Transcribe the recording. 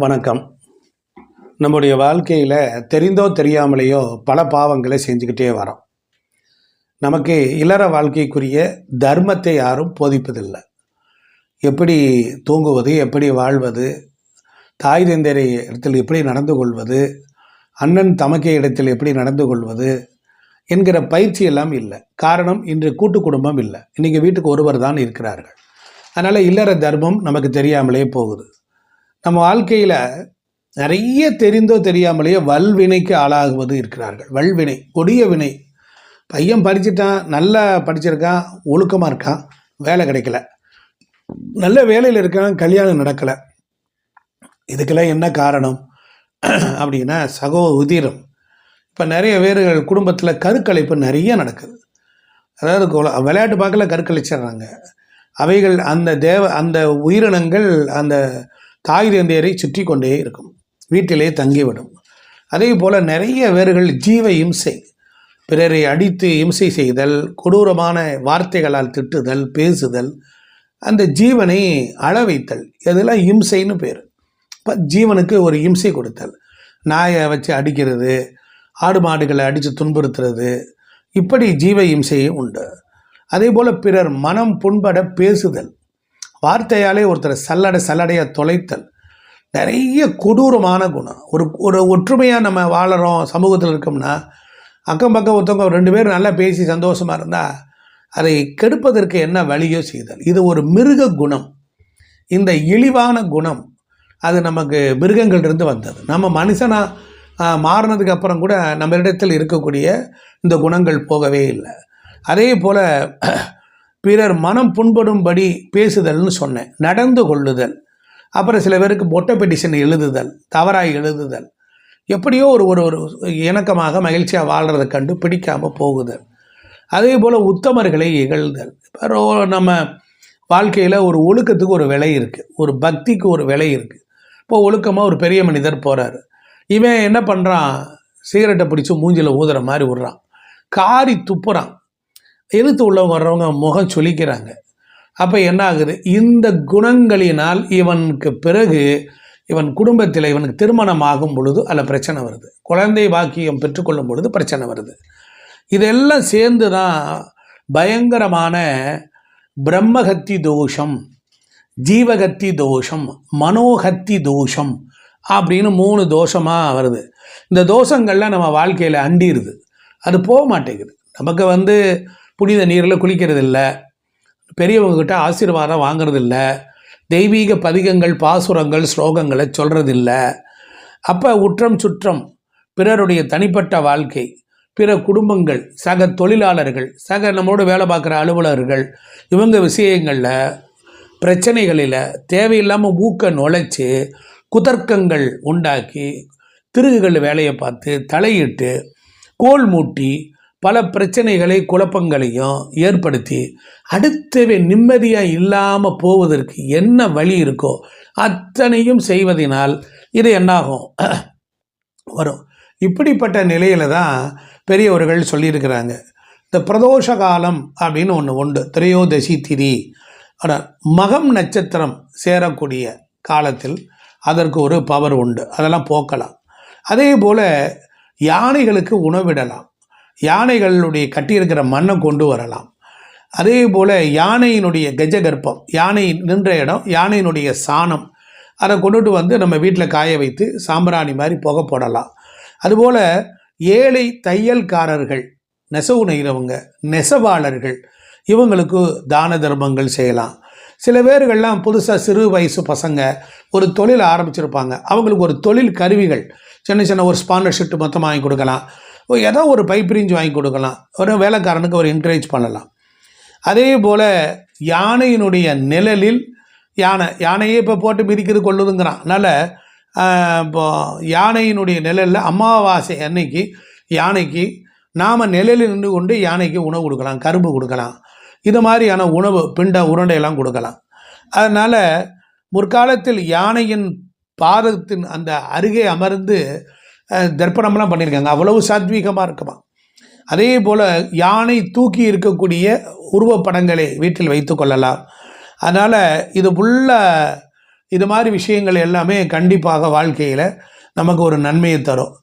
வணக்கம். நம்முடைய வாழ்க்கையில் தெரிந்தோ தெரியாமலேயோ பல பாவங்களை செஞ்சுக்கிட்டே வரோம். நமக்கு இல்லற வாழ்க்கைக்குரிய தர்மத்தை யாரும் போதிப்பதில்லை. எப்படி தூங்குவது, எப்படி வாழ்வது, தாய் தந்தையரை இடத்தில் எப்படி நடந்து கொள்வது, அண்ணன் தமக்கை இடத்தில் எப்படி நடந்து கொள்வது என்கிற பயிற்சி எல்லாம் இல்லை. காரணம், இன்று கூட்டு குடும்பம் இல்லை. இன்றைக்கி வீட்டுக்கு ஒருவர் தான் இருக்கிறார்கள். அதனால் இல்லற தர்மம் நமக்கு தெரியாமலே போகுது. நம்ம வாழ்க்கையில் நிறைய தெரிந்தோ தெரியாமலேயே வல்வினைக்கு ஆளாகுவது இருக்கிறார்கள். வல்வினை, கொடிய வினை. பையன் படிச்சுட்டான், நல்லா படிச்சிருக்கான், ஒழுக்கமாக இருக்கான், வேலை கிடைக்கல, நல்ல வேலையில் இருக்கான், கல்யாணம் நடக்கலை. இதுக்கெல்லாம் என்ன காரணம் அப்படின்னா உதிரம். இப்போ நிறைய பேர்கள் குடும்பத்தில் கருக்கலைப்பு நிறைய நடக்குது. அதாவது விளையாட்டு பார்க்கல கருக்கலைச்சிட்றாங்க. அவைகள் அந்த உயிரினங்கள் அந்த தாய் தந்தையரை சுற்றி கொண்டே இருக்கும், வீட்டிலே தங்கிவிடும். அதே போல் நிறைய பேர்கள் ஜீவ இம்சை, பிறரை அடித்து இம்சை செய்தல், கொடூரமான வார்த்தைகளால் திட்டுதல், பேசுதல், அந்த ஜீவனை அழ வைத்தல், இதெல்லாம் இம்சைன்னு பேர். இப்போ ஜீவனுக்கு ஒரு இம்சை கொடுத்தல், நாயை வச்சு அடிக்கிறது, ஆடு மாடுகளை அடித்து துன்புறுத்துறது, இப்படி ஜீவ இம்சையும் உண்டு. அதே போல் பிறர் மனம் புண்பட பேசுதல், வார்த்தையாலே ஒருத்தர் சல்லடையாக தொலைத்தல், நிறைய கொடூரமான குணம். ஒரு ஒற்றுமையாக நம்ம வாழறோம், சமூகத்தில் இருக்கோம்னா அக்கம் பக்கம் ஒருத்தவங்க ரெண்டு பேரும் நல்லா பேசி சந்தோஷமாக இருந்தால் அதை கெடுப்பதற்கு என்ன வழியோ செய்தல். இது ஒரு மிருக குணம். இந்த இழிவான குணம் அது நமக்கு மிருகங்கள்டிருந்து வந்தது. நம்ம மனுஷனாக மாறினதுக்கு அப்புறம் கூட நம்ம இடத்தில் இருக்கக்கூடிய இந்த குணங்கள் போகவே இல்லை. அதே போல் பிறர் மனம் புண்படும்படி பேசுதல்னு சொன்னேன். நடந்து கொள்ளுதல், அப்புறம் சில பேருக்கு மொட்டை பெட்டிஷன் எழுதுதல், தவறாக எழுதுதல், எப்படியோ ஒரு இணக்கமாக மகிழ்ச்சியாக வாழ்கிறத கண்டு பிடிக்காமல் போகுதல். அதே போல் உத்தமர்களை இகழ்தல். இப்போ நம்ம வாழ்க்கையில் ஒரு ஒழுக்கத்துக்கு ஒரு விலை இருக்குது, ஒரு பக்திக்கு ஒரு விலை இருக்குது. இப்போ ஒழுக்கமாக ஒரு பெரிய மனிதர் போகிறாரு, இவன் என்ன பண்ணுறான், சிகரெட்டை பிடிச்சி மூஞ்சில் ஊதுற மாதிரி விட்றான், காரி துப்புறான், எழுத்து உள்ளவங்க வர்றவங்க முகம் சொல்லிக்கிறாங்க. அப்போ என்ன ஆகுது, இந்த குணங்களினால் இவனுக்கு பிறகு இவன் குடும்பத்தில் இவனுக்கு திருமணம் ஆகும் பொழுது அதில் பிரச்சனை வருது, குழந்தை பாக்கியம் பெற்றுக்கொள்ளும் பொழுது பிரச்சனை வருது. இதெல்லாம் சேர்ந்து தான் பயங்கரமான பிரம்மஹத்தி தோஷம், ஜீவகத்தி தோஷம், மனோஹத்தி தோஷம் அப்படின்னு 3 தோஷமாக வருது. இந்த தோஷங்கள்லாம் நம்ம வாழ்க்கையில் அண்டிடுது, அது போக மாட்டேங்குது. நமக்கு புனித நீரில் குளிக்கிறது இல்லை, பெரியவங்ககிட்ட ஆசீர்வாதம் வாங்கிறது இல்லை, தெய்வீக பதிகங்கள், பாசுரங்கள், ஸ்லோகங்களை சொல்கிறது இல்லை. அப்போ உற்றம் சுற்றம், பிறருடைய தனிப்பட்ட வாழ்க்கை, பிற குடும்பங்கள், சக தொழிலாளர்கள், சக நம்மோடு வேலை பார்க்குற அலுவலர்கள், இவங்க விஷயங்களில் பிரச்சனைகளில் தேவையில்லாமல் ஊக்க நுழைச்சி குதர்க்கங்கள் உண்டாக்கி திருகுகள் வேலையை பார்த்து தலையிட்டு கோல் மூட்டி பல பிரச்சனைகளை குழப்பங்களையும் ஏற்படுத்தி அடுத்தவே நிம்மதியாக இல்லாமல் போவதற்கு என்ன வழி இருக்கோ அத்தனையும் செய்வதனால் இது என்னாகும் வரும். இப்படிப்பட்ட நிலையில் தான் பெரியவர்கள் சொல்லியிருக்கிறாங்க. இந்த பிரதோஷ காலம் அப்படின்னு ஒன்று உண்டு, திரையோதசி திதி. ஆனால் மகம் நட்சத்திரம் சேரக்கூடிய காலத்தில் அதற்கு ஒரு பவர் உண்டு, அதெல்லாம் போக்கலாம். அதே போல் யானைகளுக்கு உணவிடலாம், யானைகளுடைய கட்டியிருக்கிற மண்ணை கொண்டு வரலாம். அதே போல் யானையினுடைய கஜகர்ப்பம், யானை நின்ற இடம், யானையினுடைய சாணம், அதை கொண்டுட்டு நம்ம வீட்டில் காய வைத்து சாம்பிராணி மாதிரி புகை போடலாம். அதுபோல் ஏழை தையல்காரர்கள், நெசவு நெய்கிறவங்க, நெசவாளர்கள், இவங்களுக்கு தான தர்மங்கள் செய்யலாம். சில பேர்கள்லாம் புதுசாக சிறு வயசு பசங்க ஒரு தொழில் ஆரம்பிச்சிருப்பாங்க, அவங்களுக்கு ஒரு தொழில் கருவிகள் சின்ன ஒரு ஸ்பான்சர்ஷிப் மொத்தமாக வாங்கி கொடுக்கலாம், ஏதோ ஒரு பைப் ரேஞ்ச் வாங்கி கொடுக்கலாம், ஒரு வேலைக்காரனுக்கு ஒரு என்கரேஜ் பண்ணலாம். அதே போல் யானையினுடைய நிழலில் யானையே இப்போ போட்டு மிதிக்கிறது கொள்ளுதுங்கிறான். அதனால் இப்போ யானையினுடைய நிழலில் அமாவாசை அன்னைக்கு யானைக்கு நாம் நிழலில் நின்று கொண்டு யானைக்கு உணவு கொடுக்கலாம், கரும்பு கொடுக்கலாம், இது மாதிரியான உணவு பிண்ட உருண்டையெல்லாம் கொடுக்கலாம். அதனால் முற்காலத்தில் யானையின் பாதத்தின் அந்த அருகே அமர்ந்து தர்ப்பணம்லாம் பண்ணியிருக்காங்க, அவ்வளவு சாத்வீகமாக இருக்குமா. அதே போல் யானை தூக்கி இருக்கக்கூடிய உருவப்படங்களை வீட்டில் வைத்து கொள்ளலாம். அதனால் இது ஃபுல்லாக இது மாதிரி விஷயங்கள் எல்லாமே கண்டிப்பாக வாழ்க்கையில் நமக்கு ஒரு நன்மையை தரும்.